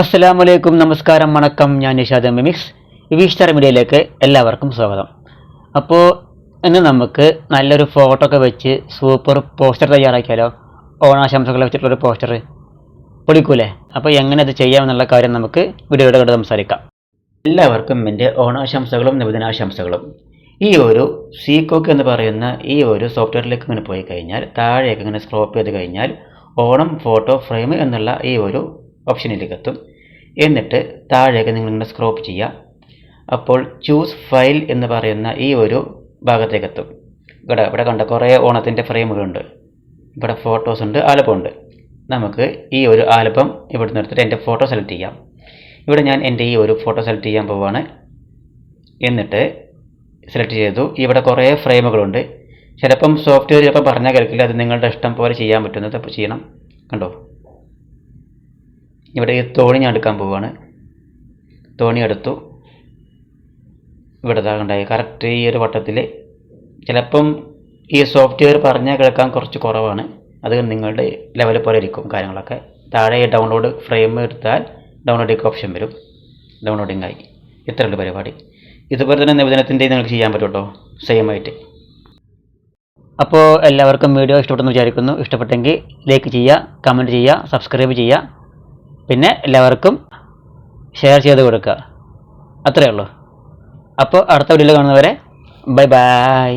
അസ്സലാമലൈക്കും, നമസ്കാരം, വണക്കം. ഞാൻ നിഷാദ് മിമിക്സ് വിസ്റ്റാർ മീഡിയയിലേക്ക് എല്ലാവർക്കും സ്വാഗതം. അപ്പോൾ ഇന്ന് നമുക്ക് നല്ലൊരു ഫോട്ടോ ഒക്കെ വെച്ച് സൂപ്പർ പോസ്റ്റർ തയ്യാറാക്കിയാലോ? ഓണാശംസകൾ വെച്ചിട്ടുള്ളൊരു പോസ്റ്റർ പൊളിക്കൂലേ? അപ്പോൾ എങ്ങനെ അത് ചെയ്യാമെന്നുള്ള കാര്യം നമുക്ക് വീഡിയോയുടെ കൂടെ സംസാരിക്കാം. എല്ലാവർക്കും എൻ്റെ ഓണാശംസകളും നബിദിനാശംസകളും. ഈ ഒരു സീകോക്ക് എന്ന് പറയുന്ന ഈ ഒരു സോഫ്റ്റ്വെയറിലേക്ക് ഇങ്ങനെ പോയി കഴിഞ്ഞാൽ താഴേക്ക് ഇങ്ങനെ സ്ക്രോപ്പ് ചെയ്ത് കഴിഞ്ഞാൽ ഓണം ഫോട്ടോ ഫ്രെയിം എന്നുള്ള ഈ ഒരു ഓപ്ഷനിലേക്ക് എത്തും. എന്നിട്ട് താഴേക്ക് നിങ്ങളിങ്ങനെ സ്ക്രോപ്പ് ചെയ്യുക. അപ്പോൾ ചൂസ് ഫയൽ എന്ന് പറയുന്ന ഈ ഒരു ഭാഗത്തേക്ക് എത്തും. ഇവിടെ കണ്ട കുറേ ഓണത്തിൻ്റെ ഫ്രെയിമുകളുണ്ട്. ഇവിടെ ഫോട്ടോസ് ഉണ്ട്, ആൽബം ഉണ്ട്. നമുക്ക് ഈ ഒരു ആൽബം ഇവിടെ നിന്ന് എടുത്തിട്ട് എൻ്റെ ഫോട്ടോ സെലക്ട് ചെയ്യാം. ഇവിടെ ഞാൻ എൻ്റെ ഈ ഒരു ഫോട്ടോ സെലക്ട് ചെയ്യാൻ പോവുകയാണ്. എന്നിട്ട് സെലക്ട് ചെയ്തു. ഇവിടെ കുറേ ഫ്രെയിമുകളുണ്ട്. ചിലപ്പം സോഫ്റ്റ്വെയർ ചിലപ്പോൾ പറഞ്ഞാൽ കേൾക്കില്ല. അത് നിങ്ങളുടെ ഇഷ്ടം പോലെ ചെയ്യാൻ പറ്റുന്നത് അപ്പോൾ ചെയ്യണം. കണ്ടോ, ഇവിടെ ഈ തോണി ഞാൻ എടുക്കാൻ പോവുകയാണ്. തോണി എടുത്തു. ഇവിടെ ഉണ്ടായി കറക്റ്റ് ഈ ഒരു വട്ടത്തിൽ. ചിലപ്പം ഈ സോഫ്റ്റ്വെയർ പറഞ്ഞാൽ കേൾക്കാൻ കുറച്ച് കുറവാണ്. അത് നിങ്ങളുടെ ലെവൽ പോലെ ഇരിക്കും കാര്യങ്ങളൊക്കെ. താഴെ ഡൗൺലോഡ് ഫ്രെയിം എടുത്താൽ ഡൗൺലോഡിങ് ഓപ്ഷൻ വരും. ഡൗൺലോഡിങ് ആയി. ഇത്രയുള്ള പരിപാടി. ഇതുപോലെ തന്നെ നിബന്ധനത്തിൻ്റെ നിങ്ങൾക്ക് ചെയ്യാൻ പറ്റും കേട്ടോ, സെയിം ആയിട്ട്. അപ്പോൾ എല്ലാവർക്കും വീഡിയോ ഇഷ്ടപ്പെട്ടെന്ന് വിചാരിക്കുന്നു. ഇഷ്ടപ്പെട്ടെങ്കിൽ ലൈക്ക് ചെയ്യുക, കമൻറ്റ് ചെയ്യുക, സബ്സ്ക്രൈബ് ചെയ്യുക. പിന്നെ എല്ലാവർക്കും ഷെയർ ചെയ്ത് കൊടുക്കുക. അത്രയേ ഉള്ളൂ. അപ്പോൾ അടുത്ത വീഡിയോയിൽ കാണുന്നവരെ ബൈ ബൈ.